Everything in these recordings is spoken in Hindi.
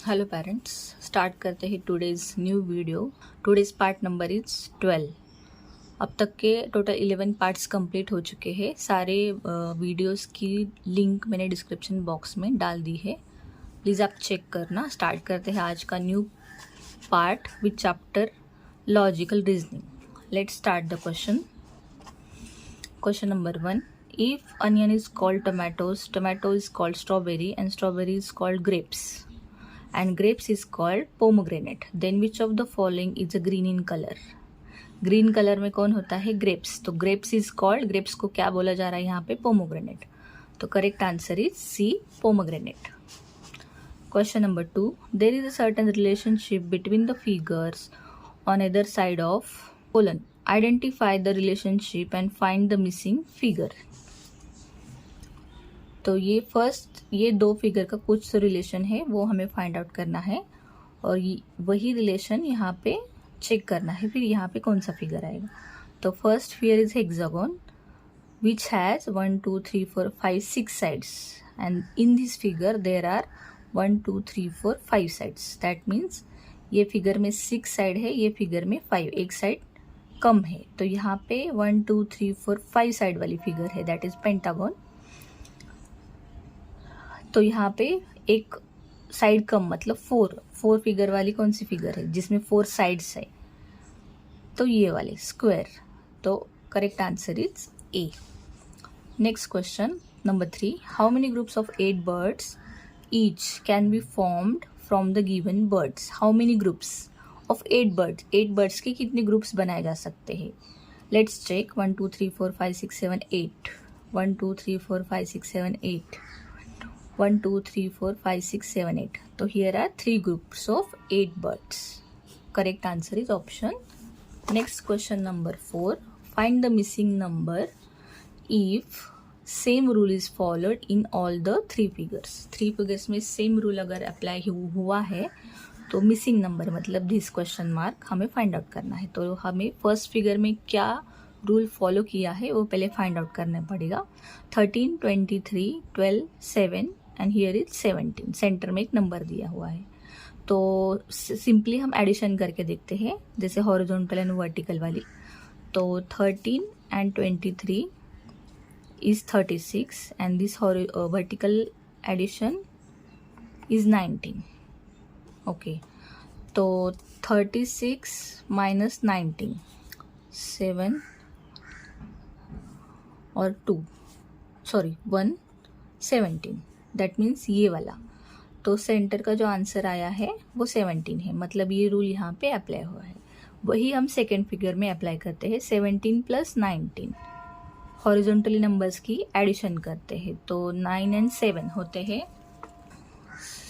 हेलो पेरेंट्स, स्टार्ट करते हैं today's new video. Today's part number is 12। अब तक के टोटल 11 पार्ट्स कंप्लीट हो चुके हैं। सारे वीडियोस की लिंक मैंने डिस्क्रिप्शन बॉक्स में डाल दी है, प्लीज़ आप चेक करना। स्टार्ट करते हैं आज का new part with chapter logical reasoning. Let's start the question. Question number 1, if onion is called tomatoes, tomato is called strawberry and strawberry is called grapes and grapes is called pomegranate, then which of the following is a green in color? Green colour में कौन होता है? ग्रेप्स। तो ग्रेप्स इज कॉल्ड, ग्रेप्स को क्या बोला जा रहा है यहाँ पे? पोमोग्रेनेट। तो correct answer is C, pomegranate. Question number 2, there is a certain relationship between the figures on other side of colon, identify the relationship and find the missing figure. तो ये दो फिगर का कुछ रिलेशन है, वो हमें फाइंड आउट करना है और वही रिलेशन यहाँ पे चेक करना है, फिर यहाँ पे कौन सा फिगर आएगा। तो first figure is hexagon which has 1 2 3 4 5 6 sides and in this figure there are 1 2 3 4 5 sides. That means ये फिगर में 6 साइड है, ये फिगर में 5, एक साइड कम है। तो यहाँ पे 1 2 3 4 5 साइड वाली फिगर है, दैट इज पेंटागन। तो यहाँ पे एक साइड कम मतलब 4 फिगर वाली कौन सी फिगर है जिसमें 4 साइड्स है? तो ये वाले स्क्वायर। तो correct answer is A. Next question number 3, how many groups of 8 birds each can be formed from the given birds? How many groups of 8 birds, 8 birds के कितने ग्रुप्स बनाए जा सकते हैं? Let's check. 1 2 3 4 5 6 7 8, 1 2 3 4 5 6 7 8, 1 2 3 4 5 6 7 8. So here are 3 groups of 8 birds. Correct answer is option. Next question number 4, find the missing number if same rule is followed in all the 3 figures. 3 figures में same rule अगर apply हुआ है तो missing number मतलब this question mark हमें find out करना है। तो हमें first figure में क्या रूल फॉलो किया है वो पहले फाइंड आउट करना पड़ेगा। 13 23 12 7 एंड हियर इज 17, सेंटर में एक नंबर दिया हुआ है। तो सिंपली हम एडिशन करके देखते हैं, जैसे हॉरिजॉन्टल एंड वर्टिकल वाली। तो 13 and 23 is 36 and this vertical addition is 19। Okay, तो 36 माइनस 19, 7 और 2 सॉरी 1 17, दैट मीन्स ये वाला। तो सेंटर का जो आंसर आया है वो 17 है, मतलब ये रूल यहाँ पे अप्लाई हुआ है। वही हम सेकेंड फिगर में अप्लाई करते हैं। 17 प्लस 19 हॉरिजॉन्टली नंबर्स की एडिशन करते हैं, तो 9 एंड 7 होते हैं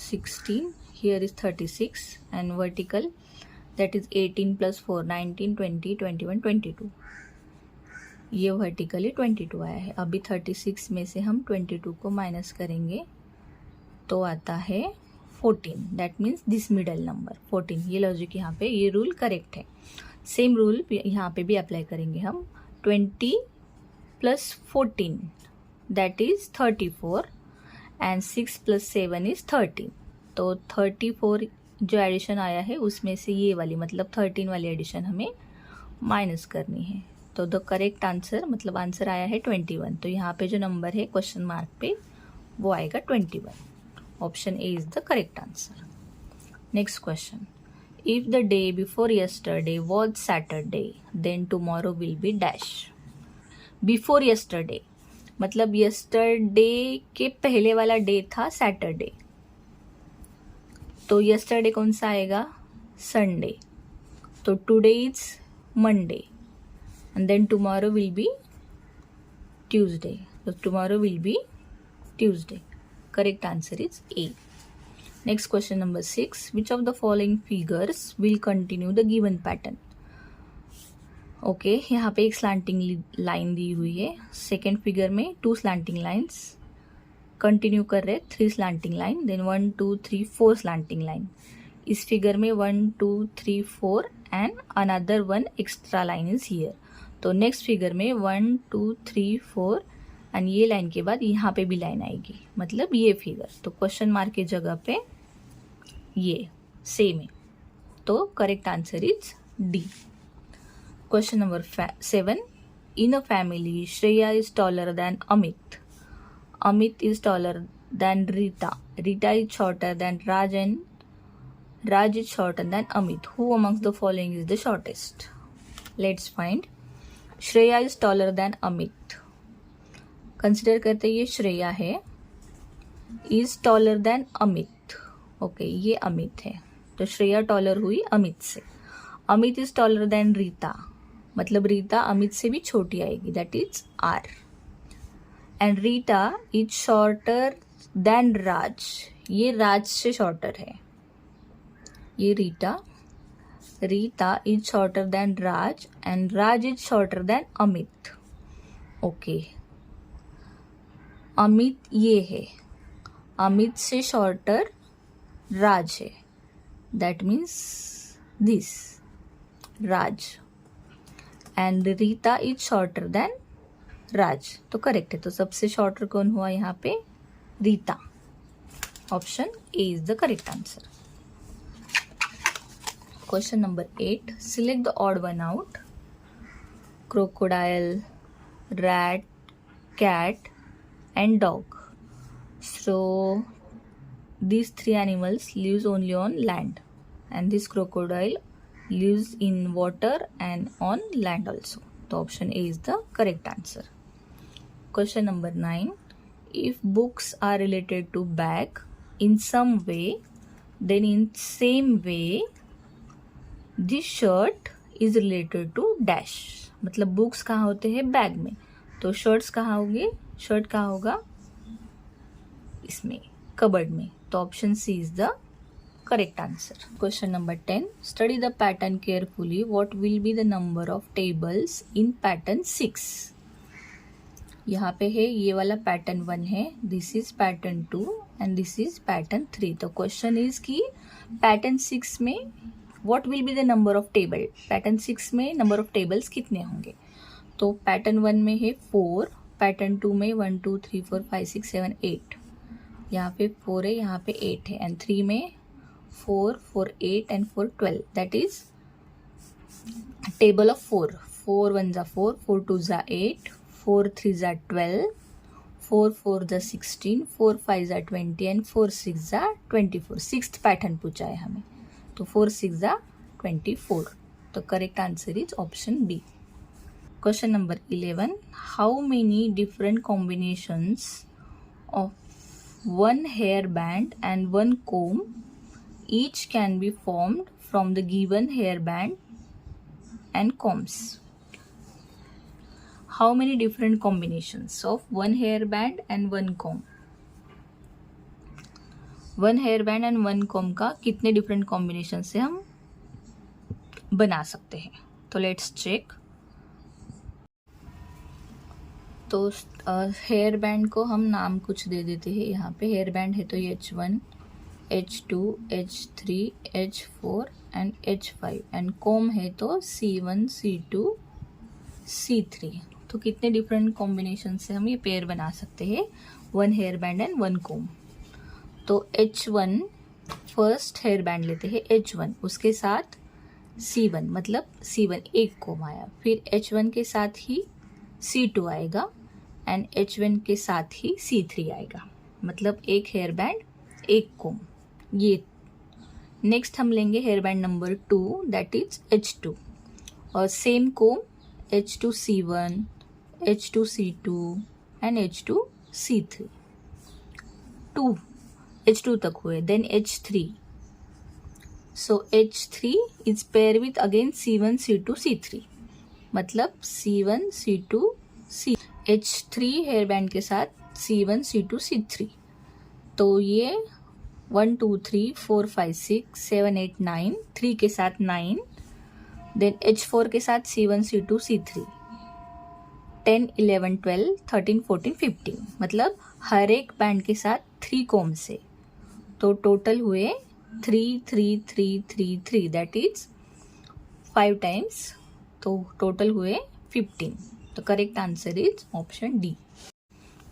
16, here is 36 and vertical that is 18 plus 4 19 20 21 22। ये वर्टिकली 22 आया है। अभी 36 में से हम 22 को माइनस करेंगे तो आता है 14, that means this middle number 14। ये लॉजिक यहाँ पे, ये रूल करेक्ट है। सेम रूल यहाँ पे भी अप्लाई करेंगे हम। 20 plus 14 that is 34 and 6 plus 7 is 13। तो 34 जो एडिशन आया है उसमें से ये वाली मतलब 13 वाली एडिशन हमें माइनस करनी है। तो द करेक्ट आंसर मतलब आंसर आया है 21। तो यहाँ पे जो नंबर है क्वेश्चन मार्क पे वो आएगा 21। Option A is the correct answer. Next question, if the day before yesterday was Saturday then tomorrow will be dash. Before yesterday मतलब यस्टरडे के पहले वाला डे था सैटरडे, तो यस्टरडे कौन सा आएगा? संडे। तो today is Monday and then tomorrow will be Tuesday. So tomorrow will be Tuesday. Correct answer is A. Next question number 6, which of the following figures will continue the given pattern? Okay, यहाँ पे एक स्लैंटिंग लाइन दी हुई है। सेकेंड फिगर में 2 स्लैंटिंग लाइन्स कंटिन्यू कर रहे, 3 slanting line, then 1 2 3 4 slanting line. इस फिगर में 1 2 3 4 and another 1 extra line is here. तो नेक्स्ट फिगर में 1 2 3 4 एंड ये लाइन के बाद यहाँ पे भी लाइन आएगी, मतलब ये फिगर। तो क्वेश्चन मार्क की जगह पे ये सेम है, तो correct answer is D. Question number 7. In a family, Shreya is taller than Amit. Amit is taller than Rita. Rita is shorter than Raj and Raj is shorter than Amit. Who amongst the following is the shortest? Let's find. Shreya is taller than Amit. Consider करते ये श्रेया है. Is taller than Amit. Okay, ये अमित है, तो श्रेया टॉलर हुई अमित से. Amit is taller than Rita, मतलब रीता अमित से भी छोटी आएगी, that is R. And Rita is shorter than Raj, ये राज से शॉर्टर है. ये Rita is shorter than Raj and Raj is shorter than Amit. Okay, Amit ये है, अमित से शॉर्टर राज है, that means this Raj. And Rita is shorter than Raj, तो करेक्ट है. तो सबसे शॉर्टर कौन हुआ यहाँ पे? Rita. Option A is the correct answer. Question number 8. Select the odd one out. Crocodile, rat, cat and dog. So these three animals lives only on land, and this crocodile lives in water and on land also. The option A is the correct answer. Question number 9. If books are related to bag in some way, then in same way this shirt is related to dash. मतलब बुक्स कहाँ होते हैं? बैग में. तो शर्ट्स कहाँ होंगे? शर्ट कहाँ होगा? इसमें, कबर्ड में. तो option C is the correct answer. Question number 10. Study the pattern carefully. What will be the number of tables in pattern 6? यहाँ पे है ये वाला पैटर्न 1 है, this is pattern 2 and this is pattern 3. तो क्वेश्चन इज कि पैटर्न 6 में what will be the number of table. Pattern 6 में नंबर ऑफ टेबल्स कितने होंगे? तो पैटर्न 1 में है 4, पैटर्न 2 में 1 2 3 4 5 6 7 8. यहाँ पे 4 है, यहाँ पे 8 है. एंड 3 में 4 4 8 and 4 12. That is table of 4. 4 1 जा 4, 4 2 जा 8, 4 3 जा 12, 4 4 जा 16, 4 5 जा 20 एंड 4 6 जा 24. 6th पैटर्न पूछा है हमें, तो 4 6 जा 24. तो correct answer is option B. Question number 11. How many different combinations of one hairband and one comb each can be formed from the given hairband and combs? How many different combinations of one hairband and one comb? One hairband and one comb का कितने different combination से हम बना सकते हैं? तो let's check. तो हेयर बैंड को हम नाम कुछ दे देते हैं. यहाँ पे हेयर बैंड है तो ये H1, H2, H3, H4 and H5. And com है तो C1, C2, C3. तो कितने डिफरेंट कॉम्बिनेशन से हम ये पेयर बना सकते हैं, one hair band and one comb. तो H1 फर्स्ट हेयर बैंड लेते हैं H1, उसके साथ C1, मतलब C1 एक कॉम आया. फिर H1 के साथ ही C2 आएगा एंड H1 के साथ ही C3 आएगा, मतलब एक हेयर बैंड एक कोम. ये नेक्स्ट हम लेंगे hair band number 2, that is H2, और same come H2 C1, H2 C2 and H2 C3. 2 H2 तक हुए. Then H3. So H3 is pair with again C1 C2 C3, मतलब C1 C2 C. H3 hair band के साथ C1 C2 C3. तो ये 1 2 3 4 5 6 7 8 9, 3 के साथ 9. देन H4 के साथ C1 C2 C3. 10 11 12 13 14 15, मतलब हर एक बैंड के साथ 3 कोम से. तो टोटल हुए 3 3 3 3 3, दैट इज 5 टाइम्स. तो टोटल हुए 15. तो correct answer is option D.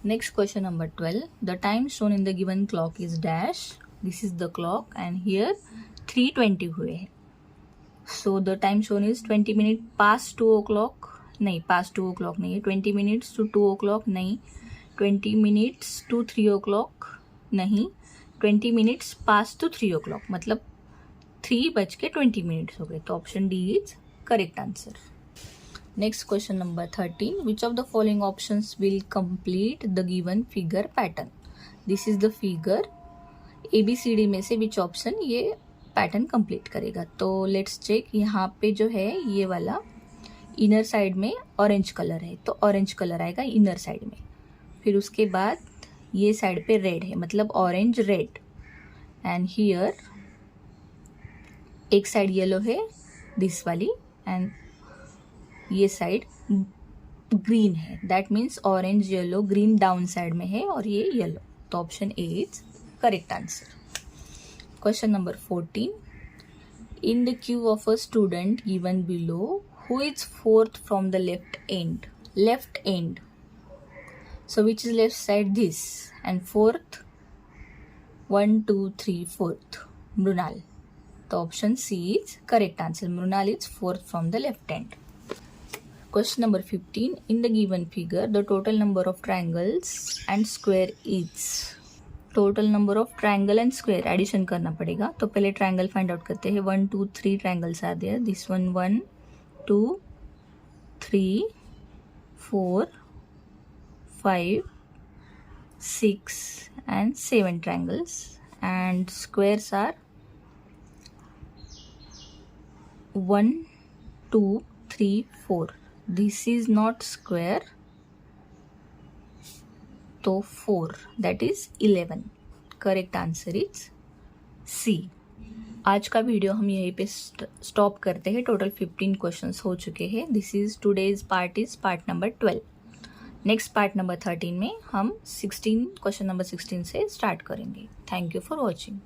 Next question number 12. The time shown in the given clock is dash. This is the clock and here 3:20 हुए हैं. So the time shown is 20 minute past 2 o'clock. नहीं, पास्ट 2 o'clock नहीं है. 20 minutes to 2 o'clock नहीं. 20 minutes to 3 o'clock नहीं. 20 minutes past to 3 o'clock मतलब 3:20 हो गए. तो option D is correct answer. Next question number 13. Which of the following options will complete the given figure pattern. This is the figure. ABCD में से विच ऑप्शन ये पैटर्न कंप्लीट करेगा. तो लेट्स चेक. यहाँ पे जो है ये वाला इनर साइड में ऑरेंज कलर है, तो ऑरेंज कलर आएगा इनर साइड में. फिर उसके बाद ये साइड पे रेड है, मतलब ऑरेंज रेड. एंड हियर एक साइड येलो है, दिस वाली, एंड ये साइड ग्रीन है. That means orange yellow green down side में है और ये येलो. तो option A is correct answer. Question number 14. In the queue of a student given below, who is fourth from the left end? Left end. So which is left side? This. And fourth, 1, 2, 3, fourth. Mrunal. The option C is correct answer. Mrunal is fourth from the left end. Question number 15. In the given figure, the total number of triangles and square is. Total number of triangle and square addition करना पड़ेगा. तो पहले ट्रायंगल फाइंड आउट करते हैं. 1, 2, 3 triangles are there. This one 1, 2, 3, 4, 5, 6 and 7 triangles, and squares are 1, 2, 3, 4. This is not square. तो 4, that is 11. Correct answer is C. आज का वीडियो हम यहीं पे स्टॉप करते हैं. टोटल 15 क्वेश्चंस हो चुके हैं. This is today's part number 12. Next part number 13 में हम क्वेश्चन नंबर 16 से स्टार्ट करेंगे. Thank you for watching.